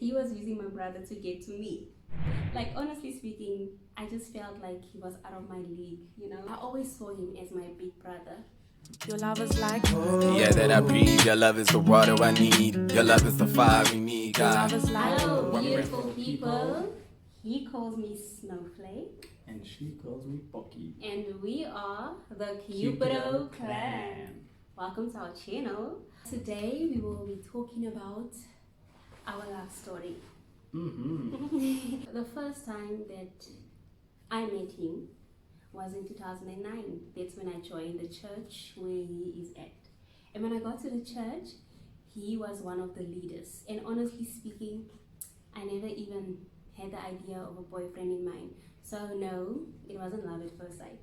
he was using my brother to get to me. Like, honestly speaking, I just felt like he was out of my league, you know. I always saw him as my big brother. Your love is like the air that I breathe. Your love is the water I need. Your love is the fire we need, your God. love is like Hello, beautiful people. He calls me Snowflake. And she calls me Bokkie. And we are the Cupido Cupido clan. clan. Welcome to our channel. Today we will be talking about our love story. The first time that I met him was in 2009. That's when I joined the church where he is at. And when I got to the church, he was one of the leaders. And honestly speaking, I never even had the idea of a boyfriend in mind. So no, it wasn't love at first sight.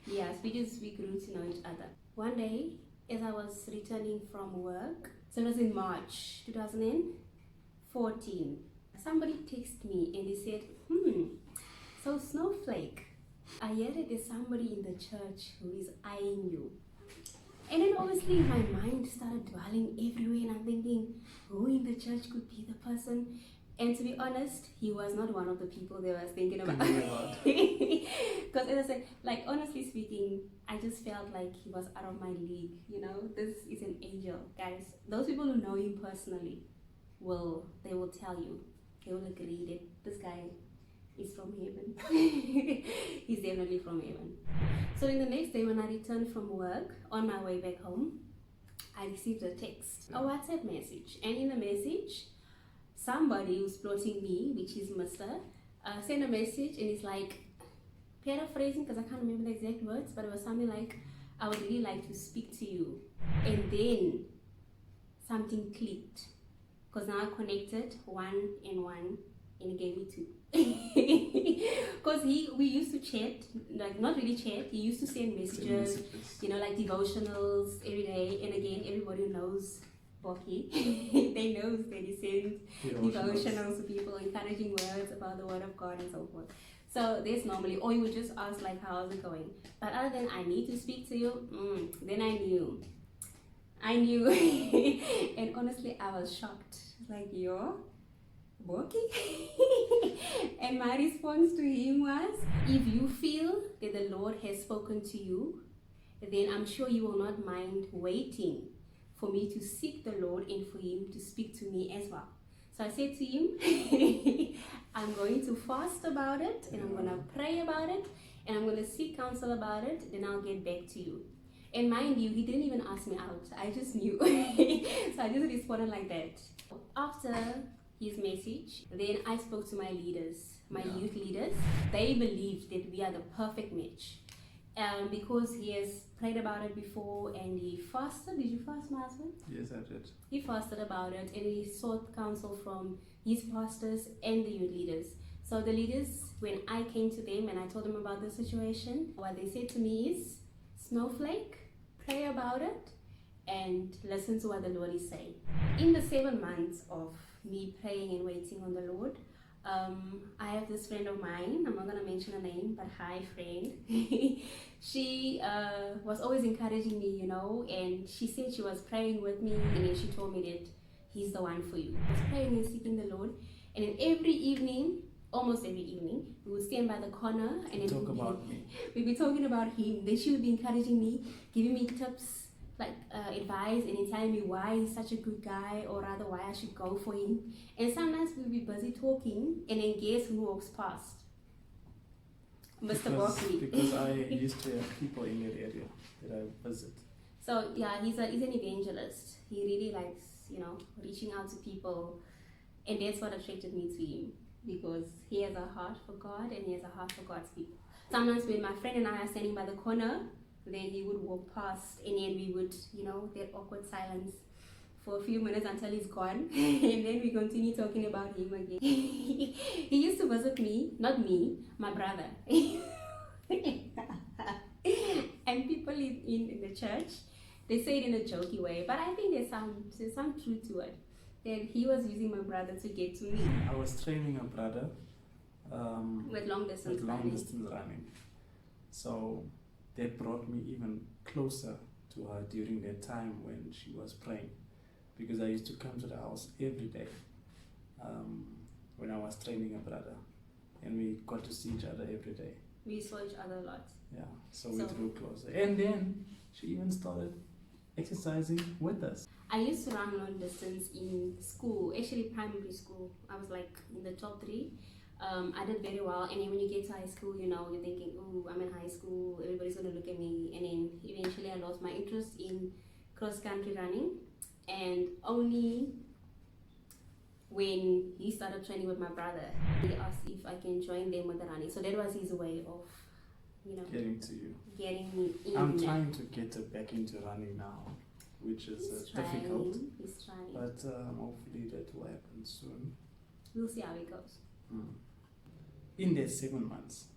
Yes, we grew to know each other. One day, as I was returning from work, so it was in March 2014, somebody texted me and they said, so Snowflake, I hear that there's somebody in the church who is eyeing you. And then obviously my mind started dwelling everywhere and I'm thinking, who in the church could be the person? And to be honest, he was not one of the people that I was thinking about. Because as I said, like, honestly speaking, I just felt like he was out of my league, you know. This is an angel, guys. Those people who know him personally will tell you, they will agree that this guy is from heaven. He's definitely from heaven. So in the next day when I returned from work, on my way back home, I received a text, a WhatsApp message. And in the message, somebody who's plotting me, which is Mr., sent a message and it's like, paraphrasing because I can't remember the exact words, but it was something like, I would really like to speak to you. And then something clicked because now I connected 1 and 1 and it gave me 2. Because we used to chat, like not really chat, he used to send messages, you know, like devotionals every day. And again, everybody knows Bokkie. They know that he sends devotionals to people, encouraging words about the word of God and so forth. So there's normally, or you would just ask like, how's it going? But other than I need to speak to you, then I knew. And honestly, I was shocked. Like, yo, Bokkie? And my response to him was, if you feel that the Lord has spoken to you, then I'm sure you will not mind waiting for me to seek the Lord and for him to speak to me as well. So I said to him, I'm going to fast about it and I'm going to pray about it and I'm going to seek counsel about it, then I'll get back to you. And mind you, he didn't even ask me out. I just knew. So I just responded like that. After his message, then I spoke to my leaders, my youth leaders. They believed that we are the perfect match. Because he has prayed about it before and he fasted. Did you fast, my husband? Yes, I did. He fasted about it and he sought counsel from his pastors and the youth leaders. So the leaders, when I came to them and I told them about the situation, what they said to me is, Snowflake, pray about it and listen to what the Lord is saying. In the 7 months of me praying and waiting on the Lord, I have this friend of mine, I'm not going to mention her name, but hi friend. She was always encouraging me, you know, and she said she was praying with me and then she told me that he's the one for you. I was praying and seeking the Lord, and then every evening, almost every evening, we would stand by the corner and then we'd be talking about him. Then she would be encouraging me, giving me tips, like advice, and then telling me why he's such a good guy, or rather why I should go for him. And sometimes we'll be busy talking and then guess who walks past? Mr. Bokkie. Because I used to have people in that area that I visit. So yeah, he's an evangelist. He really likes, you know, reaching out to people, and that's what attracted me to him, because he has a heart for God and he has a heart for God's people. Sometimes when my friend and I are standing by the corner, then he would walk past and then we would, you know, that awkward silence for a few minutes until he's gone and then we continue talking about him again. He used to visit me, not me, my brother. And people in the church, they say it in a jokey way, but I think there's some truth to it, that he was using my brother to get to me. I was training a brother with long distance running. So that brought me even closer to her during that time when she was praying, because I used to come to the house every day when I was training a brother, and we got to see each other every day. We saw each other a lot. Yeah, so we drew closer. And then she even started exercising with us. I used to run long distance in school, actually primary school. I was like in the top 3. I did very well, and then when you get to high school, you know, you're thinking, oh, I'm in high school, everybody's gonna look at me. And then eventually I lost my interest in cross-country running, and only when he started training with my brother, he asked if I can join them with the running. So that was his way of, you know, Getting to you. Getting me in. I'm trying to get her back into running now, which is difficult. He's trying. But hopefully that will happen soon. We'll see how it goes. In the 7 months,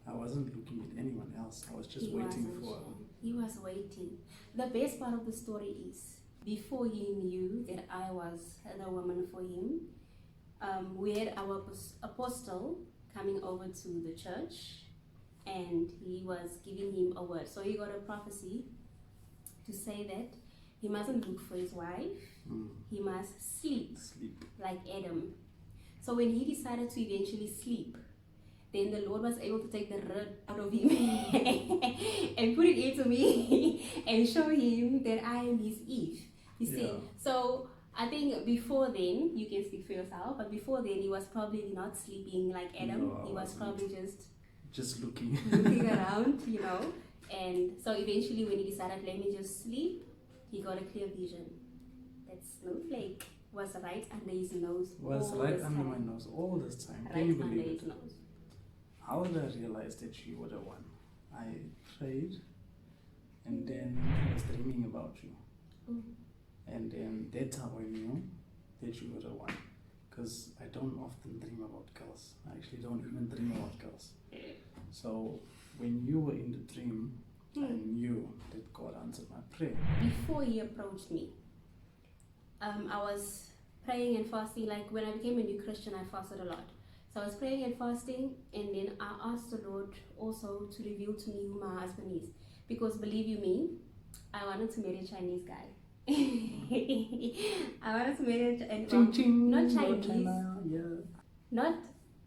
I wasn't looking at anyone else. I was just waiting for. He was waiting. The best part of the story is, before he knew that I was the woman for him, we had our apostle coming over to the church, and he was giving him a word. So he got a prophecy to say that he mustn't look for his wife, he must sleep like Adam. So when he decided to eventually sleep, then the Lord was able to take the rod out of him and put it into me and show him that I am his Eve. You see? So I think before then, you can speak for yourself, but before then he was probably not sleeping like Adam. No, he was probably just looking around, you know. And so eventually when he decided, let me just sleep, he got a clear vision. That Snowflake was right under his nose. Was right under my nose all this time. Can you believe it? How did I realize that you were the one? I prayed, and then I was dreaming about you. And then that's how I knew that you were the one. Because I don't often dream about girls. I actually don't even dream about girls. So when you were in the dream, I knew that God answered my prayer. Before he approached me, I was praying and fasting. Like when I became a new Christian, I fasted a lot. So I was praying and fasting, and then I asked the Lord also to reveal to me who my husband is. Because believe you me, I wanted to marry a Chinese guy. I wanted to marry not Chinese, not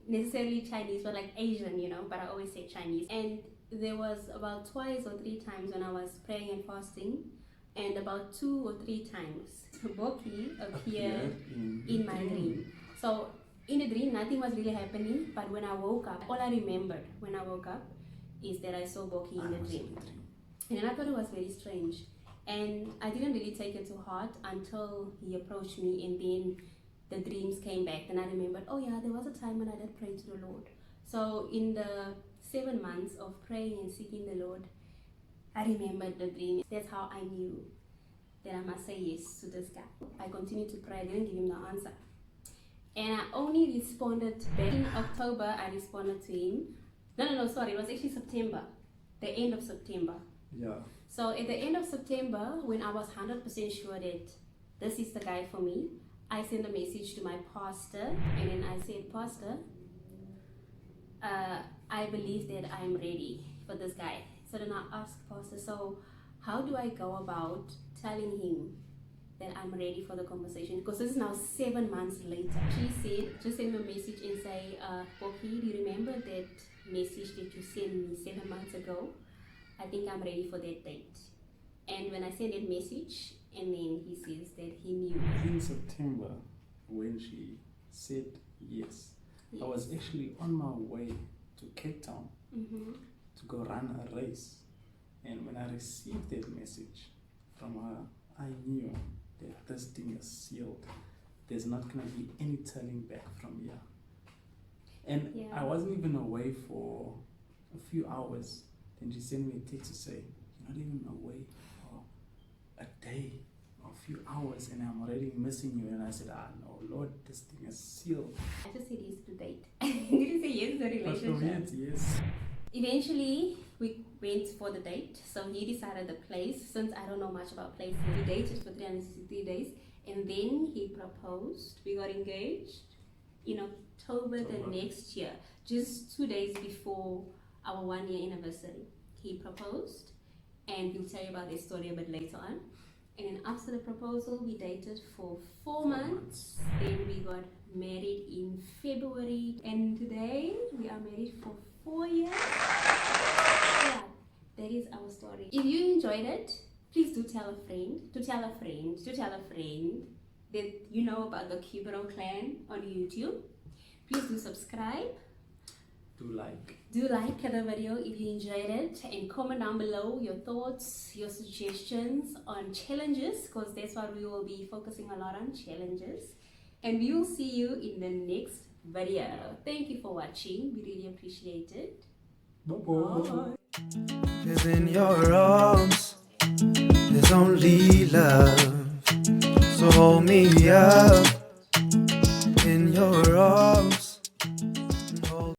necessarily Chinese, but like Asian, you know, but I always say Chinese. And there was about 2 or 3 times when I was praying and fasting, and about 2 or 3 times Bokkie appeared in my dream. So in the dream, nothing was really happening, but when I woke up, all I remembered when I woke up is that I saw Bokkie in the dream. And then I thought it was very strange. And I didn't really take it to heart until he approached me, and then the dreams came back. And I remembered, oh yeah, there was a time when I did pray to the Lord. So in the 7 months of praying and seeking the Lord, I remembered the dream. That's how I knew that I must say yes to this guy. I continued to pray. I didn't give him the answer. And I only responded back in October. I responded to him. No, sorry. It was actually September. The end of September. Yeah. So at the end of September, when I was 100% sure that this is the guy for me, I sent a message to my pastor, and then I said, Pastor, I believe that I'm ready for this guy. So then I asked Pastor, so how do I go about telling him that I'm ready for the conversation? Because this is now 7 months later. She said, just send me a message and say, Bokkie, do you remember that message that you sent me 7 months ago? I think I'm ready for that date. And when I sent that message, and then he says that he knew. In September, when she said yes, I was actually on my way to Cape Town to go run a race. And when I received that message from her, I knew that this thing is sealed. There's not going to be any turning back from here. And I wasn't even away for a few hours. Then she sent me a text to say, you're not even away for a day or a few hours, and I'm already missing you. And I said, no, Lord, this thing is sealed. I just said yes to the date. I didn't say yes to the relationship. But for me, it's yes. Eventually, we went for the date. So he decided the place. Since I don't know much about places, we dated for 363 days. And then he proposed. We got engaged in October the next year, just 2 days before our 1-year anniversary. He proposed, and we'll tell you about this story a bit later on. And then after the proposal, we dated for 4 months. Then we got married in February. And today, we are married for 4 years. Yeah, that is our story. If you enjoyed it, please do tell a friend, to tell a friend, to tell a friend that you know about the Cupido clan on YouTube. Please do subscribe. Do like. Do like the video if you enjoyed it, and comment down below your thoughts, your suggestions on challenges, because that's what we will be focusing a lot on, challenges. And we will see you in the next video. Thank you for watching. We really appreciate it. Bye-bye. 'Cause in your arms, there's only love. So hold me up.